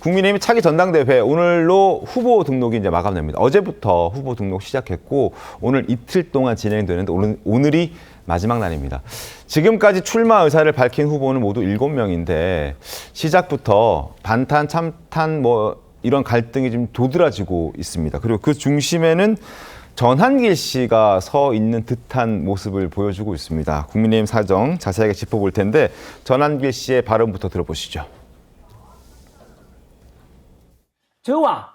국민의힘 차기 전당대회 오늘로 후보 등록이 이제 마감됩니다. 어제부터 후보 등록 시작했고 오늘 이틀 동안 진행되는데 오늘이 마지막 날입니다. 지금까지 출마 의사를 밝힌 후보는 모두 7명인데 시작부터 반탄, 참탄 이런 갈등이 좀 도드라지고 있습니다. 그리고 그 중심에는 전한길 씨가 서 있는 듯한 모습을 보여주고 있습니다. 국민의힘 사정 자세하게 짚어볼 텐데 전한길 씨의 발언부터 들어보시죠. 저와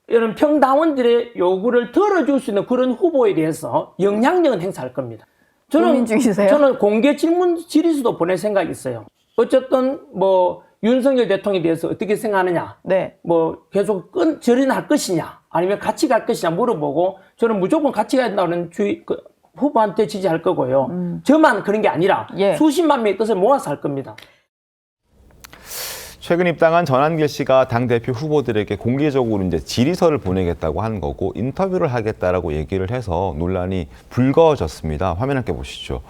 이런 평당원들의 요구를 들어줄 수 있는 그런 후보에 대해서 영향력은 행사할 겁니다. 고민 중이세요? 저는 공개 질문 질의서도 보낼 생각이 있어요. 어쨌든 윤석열 대통령에 대해서 어떻게 생각하느냐, 네. 계속 절연할 것이냐, 아니면 같이 갈 것이냐 물어보고 저는 무조건 같이 가야 된다는 후보한테 지지할 거고요. 저만 그런 게 아니라 예. 수십만 명의 뜻을 모아서 할 겁니다. 최근 입당한 전한길 씨가 당대표 후보들에게 공개적으로 이제 질의서를 보내겠다고 한 거고 인터뷰를 하겠다라고 얘기를 해서 논란이 불거졌습니다. 화면 함께 보시죠.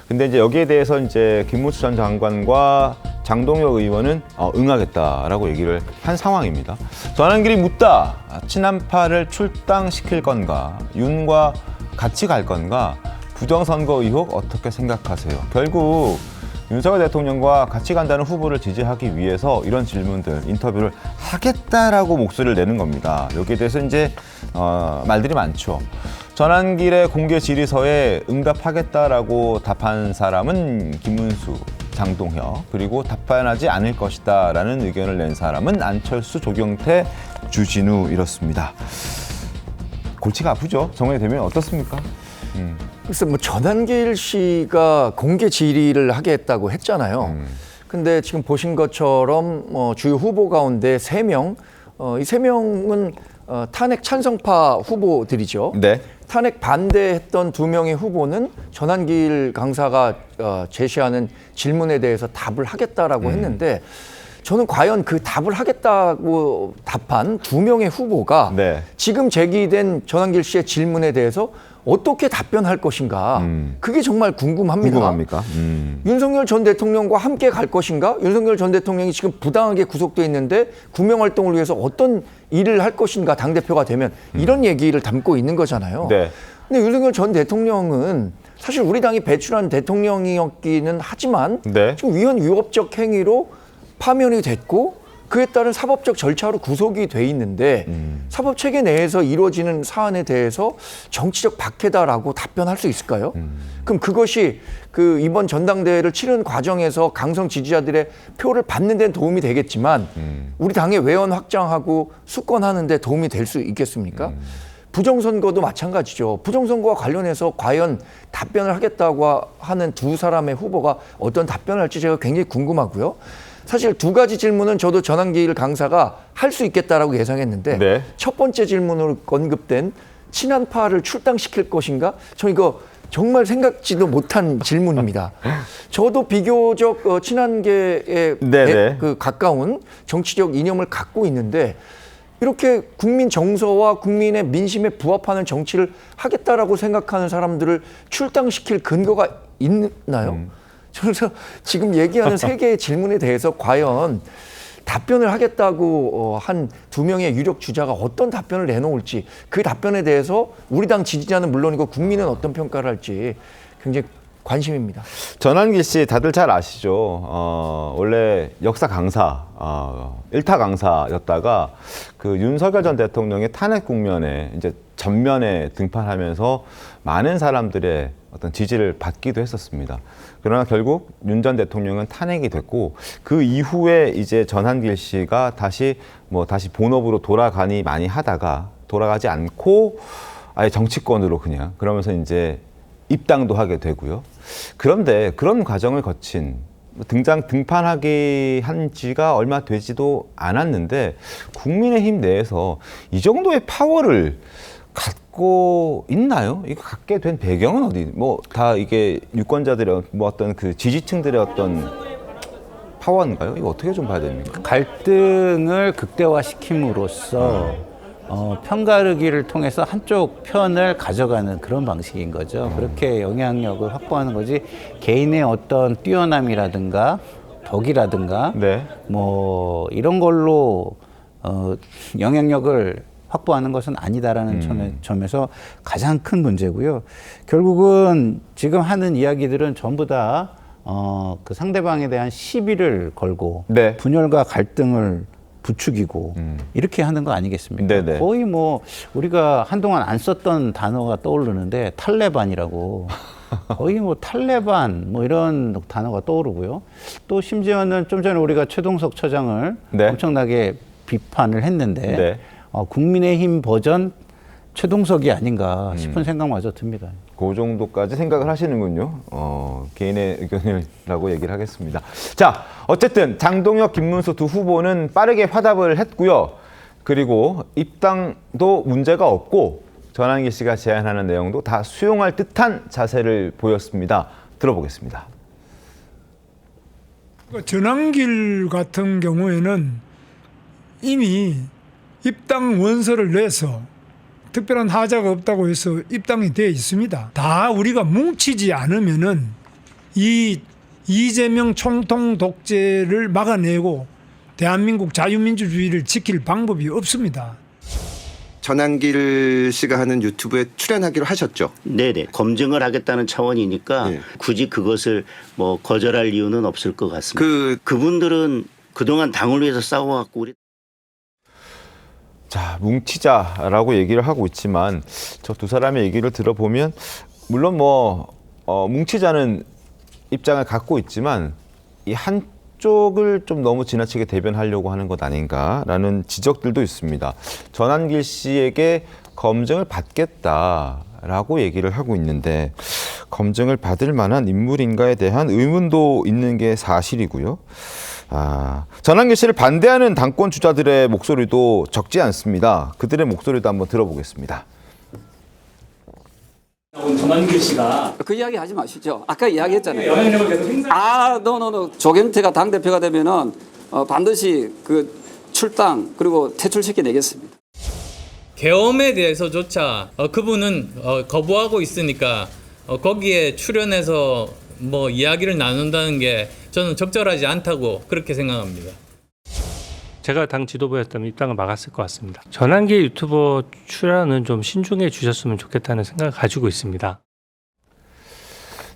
근데 이제 여기에 대해서 이제 김문수 전 장관과 장동혁 의원은 응하겠다라고 얘기를 한 상황입니다. 전한길이 묻다. 친한파를 출당시킬 건가? 윤과 같이 갈 건가? 부정선거 의혹 어떻게 생각하세요? 결국 윤석열 대통령과 같이 간다는 후보를 지지하기 위해서 이런 질문들, 인터뷰를 하겠다라고 목소리를 내는 겁니다. 여기에 대해서 이제 말들이 많죠. 전한길의 공개 질의서에 응답하겠다라고 답한 사람은 김문수, 장동혁, 그리고 답변하지 않을 것이다라는 의견을 낸 사람은 안철수, 조경태, 주진우 이렇습니다. 골치가 아프죠? 정원이 되면 어떻습니까? 글쎄 전한길 씨가 공개 질의를 하겠다고 했잖아요. 근데 지금 보신 것처럼 주요 후보 가운데 3명, 이 3명은 탄핵 찬성파 후보들이죠. 네. 탄핵 반대했던 2명의 후보는 전한길 강사가 제시하는 질문에 대해서 답을 하겠다라고 했는데 저는 과연 그 답을 하겠다고 답한 2명의 후보가 네. 지금 제기된 전한길 씨의 질문에 대해서 어떻게 답변할 것인가. 그게 정말 궁금합니다. 궁금합니까? 윤석열 전 대통령과 함께 갈 것인가? 윤석열 전 대통령이 지금 부당하게 구속돼 있는데 구명 활동을 위해서 어떤 일을 할 것인가? 당대표가 되면 이런 얘기를 담고 있는 거잖아요. 네. 근데 윤석열 전 대통령은 사실 우리 당이 배출한 대통령이었기는 하지만 네. 지금 위헌 위법적 행위로 파면이 됐고 그에 따른 사법적 절차로 구속이 돼 있는데 사법 체계 내에서 이루어지는 사안에 대해서 정치적 박해다라고 답변할 수 있을까요? 그럼 그것이 이번 전당대회를 치르는 과정에서 강성 지지자들의 표를 받는 데는 도움이 되겠지만 우리 당의 외연 확장하고 수권하는 데 도움이 될 수 있겠습니까? 부정선거도 마찬가지죠. 부정선거와 관련해서 과연 답변을 하겠다고 하는 2사람의 후보가 어떤 답변을 할지 제가 굉장히 궁금하고요. 사실 2가지 질문은 저도 전한길 강사가 할 수 있겠다라고 예상했는데 네. 첫 번째 질문으로 언급된 친한파를 출당시킬 것인가? 저 이거 정말 생각지도 못한 질문입니다. 저도 비교적 친한계에 가까운 정치적 이념을 갖고 있는데 이렇게 국민 정서와 국민의 민심에 부합하는 정치를 하겠다라고 생각하는 사람들을 출당시킬 근거가 있나요? 그래서 지금 얘기하는 3개의 질문에 대해서 과연 답변을 하겠다고 한 2명의 유력 주자가 어떤 답변을 내놓을지 그 답변에 대해서 우리 당 지지자는 물론이고 국민은 어떤 평가를 할지 굉장히 관심입니다. 전한길 씨 다들 잘 아시죠? 원래 역사 강사, 1타 강사였다가 윤석열 전 대통령의 탄핵 국면에 이제 전면에 등판하면서 많은 사람들의 어떤 지지를 받기도 했었습니다. 그러나 결국 윤 전 대통령은 탄핵이 됐고 그 이후에 이제 전한길 씨가 다시 본업으로 돌아가니 많이 하다가 돌아가지 않고 아예 정치권으로 그냥 그러면서 이제 입당도 하게 되고요. 그런데 그런 과정을 거친 등판하기 한 지가 얼마 되지도 않았는데 국민의힘 내에서 이 정도의 파워를 갖고 있나요? 이거 갖게 된 배경은 어디? 다 이게 유권자들의 어떤 지지층들의 어떤 파워인가요? 이거 어떻게 좀 봐야 됩니까? 갈등을 극대화시킴으로써 편가르기를 통해서 한쪽 편을 가져가는 그런 방식인 거죠. 그렇게 영향력을 확보하는 거지 개인의 어떤 뛰어남이라든가 덕이라든가 네. 이런 걸로 영향력을 확보하는 것은 아니다라는 점에서 가장 큰 문제고요. 결국은 지금 하는 이야기들은 전부 다 그 상대방에 대한 시비를 걸고 네. 분열과 갈등을 부추기고 이렇게 하는 거 아니겠습니까? 네네. 거의 뭐 우리가 한동안 안 썼던 단어가 떠오르는데 탈레반이라고 거의 뭐 탈레반 뭐 이런 단어가 떠오르고요. 또 심지어는 좀 전에 우리가 최동석 처장을 네. 엄청나게 비판을 했는데 네. 국민의힘 버전 최동석이 아닌가 싶은 생각마저 듭니다. 그 정도까지 생각을 하시는군요. 개인의 의견이라고 얘기를 하겠습니다. 자, 어쨌든 장동혁, 김문수 두 후보는 빠르게 화답을 했고요. 그리고 입당도 문제가 없고 전환기 씨가 제안하는 내용도 다 수용할 듯한 자세를 보였습니다. 들어보겠습니다. 전환길 같은 경우에는 이미 입당 원서를 내서 특별한 하자가 없다고 해서 입당이 되어 있습니다. 다 우리가 뭉치지 않으면은 이 이재명 총통 독재를 막아내고 대한민국 자유민주주의를 지킬 방법이 없습니다. 전환길 씨가 하는 유튜브에 출연하기로 하셨죠? 네네. 검증을 하겠다는 차원이니까 네. 굳이 그것을 뭐 거절할 이유는 없을 것 같습니다. 그분들은 그동안 당을 위해서 싸워왔고 우리 자, 뭉치자라고 얘기를 하고 있지만 저 두 사람의 얘기를 들어보면 물론 뭐 뭉치자는 입장을 갖고 있지만 이 한쪽을 좀 너무 지나치게 대변하려고 하는 것 아닌가라는 지적들도 있습니다. 전환길 씨에게 검증을 받겠다라고 얘기를 하고 있는데 검증을 받을 만한 인물인가에 대한 의문도 있는 게 사실이고요. 전환길 씨를 반대하는 당권 주자들의 목소리도 적지 않습니다. 그들의 목소리도 한번 들어보겠습니다. 전환길 씨가 그 이야기 하지 마시죠. 아까 이야기했잖아요. 영향력을 계속 행사. 노. 조경태가 당 대표가 되면은 반드시 그 출당 그리고 퇴출시켜내겠습니다. 계엄에 대해서조차 그분은 거부하고 있으니까 거기에 출연해서 뭐 이야기를 나눈다는 게 저는 적절하지 않다고 그렇게 생각합니다. 제가 당 지도부였다면 입당을 막았을 것 같습니다. 전환길 유튜버 출연은 좀 신중해 주셨으면 좋겠다는 생각을 가지고 있습니다.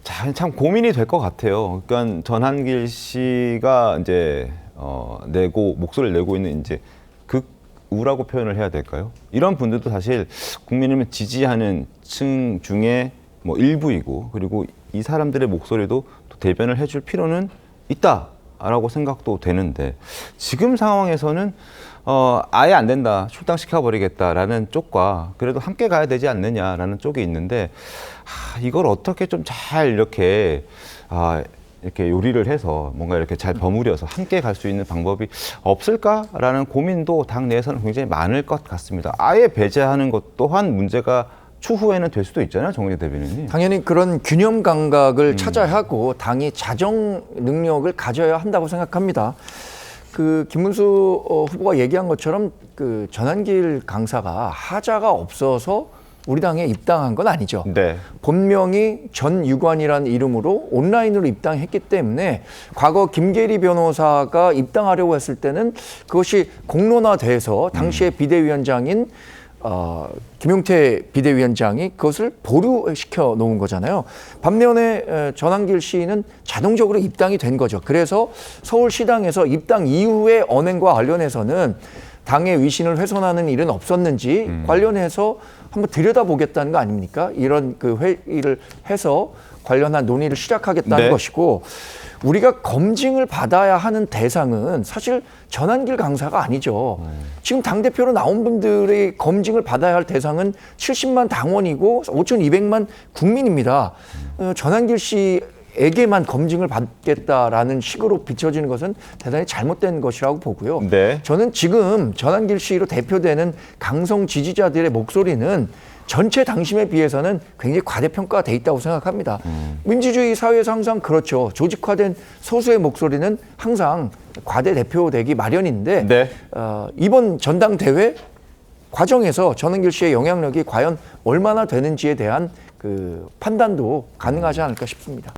자, 참 고민이 될 것 같아요. 그러니까 전환길 씨가 이제 목소리를 내고 있는 이제 극우라고 표현을 해야 될까요? 이런 분들도 사실 국민의힘을 지지하는 층 중에 뭐 일부이고 그리고 이 사람들의 목소리도 또 대변을 해줄 필요는 있다라고 생각도 되는데 지금 상황에서는 아예 안 된다, 출당시켜버리겠다라는 쪽과 그래도 함께 가야 되지 않느냐라는 쪽이 있는데 이걸 어떻게 좀 잘 이렇게 요리를 해서 뭔가 이렇게 잘 버무려서 함께 갈 수 있는 방법이 없을까라는 고민도 당 내에서는 굉장히 많을 것 같습니다. 아예 배제하는 것 또한 문제가 추후에는 될 수도 있잖아요, 정의재 대변인님. 당연히 그런 균형 감각을 찾아야 하고 당이 자정 능력을 가져야 한다고 생각합니다. 그 김문수 후보가 얘기한 것처럼 그 전환길 강사가 하자가 없어서 우리 당에 입당한 건 아니죠. 네. 본명이 전유관이라는 이름으로 온라인으로 입당했기 때문에 과거 김계리 변호사가 입당하려고 했을 때는 그것이 공론화돼서 당시의 비대위원장인 김용태 비대위원장이 그것을 보류시켜 놓은 거잖아요. 반면에 전환길 씨는 자동적으로 입당이 된 거죠. 그래서 서울시당에서 입당 이후의 언행과 관련해서는 당의 위신을 훼손하는 일은 없었는지 관련해서 한번 들여다보겠다는 거 아닙니까? 이런 그 회의를 해서 관련한 논의를 시작하겠다는 네. 것이고 우리가 검증을 받아야 하는 대상은 사실 전환길 강사가 아니죠. 지금 당대표로 나온 분들의 검증을 받아야 할 대상은 70만 당원이고 5,200만 국민입니다. 전환길 씨에게만 검증을 받겠다라는 식으로 비춰지는 것은 대단히 잘못된 것이라고 보고요. 네. 저는 지금 전환길 씨로 대표되는 강성 지지자들의 목소리는 전체 당심에 비해서는 굉장히 과대평가가 돼 있다고 생각합니다. 민주주의 사회에서 항상 그렇죠. 조직화된 소수의 목소리는 항상 과대대표되기 마련인데 네. 이번 전당대회 과정에서 전환길 씨의 영향력이 과연 얼마나 되는지에 대한 그 판단도 가능하지 않을까 싶습니다.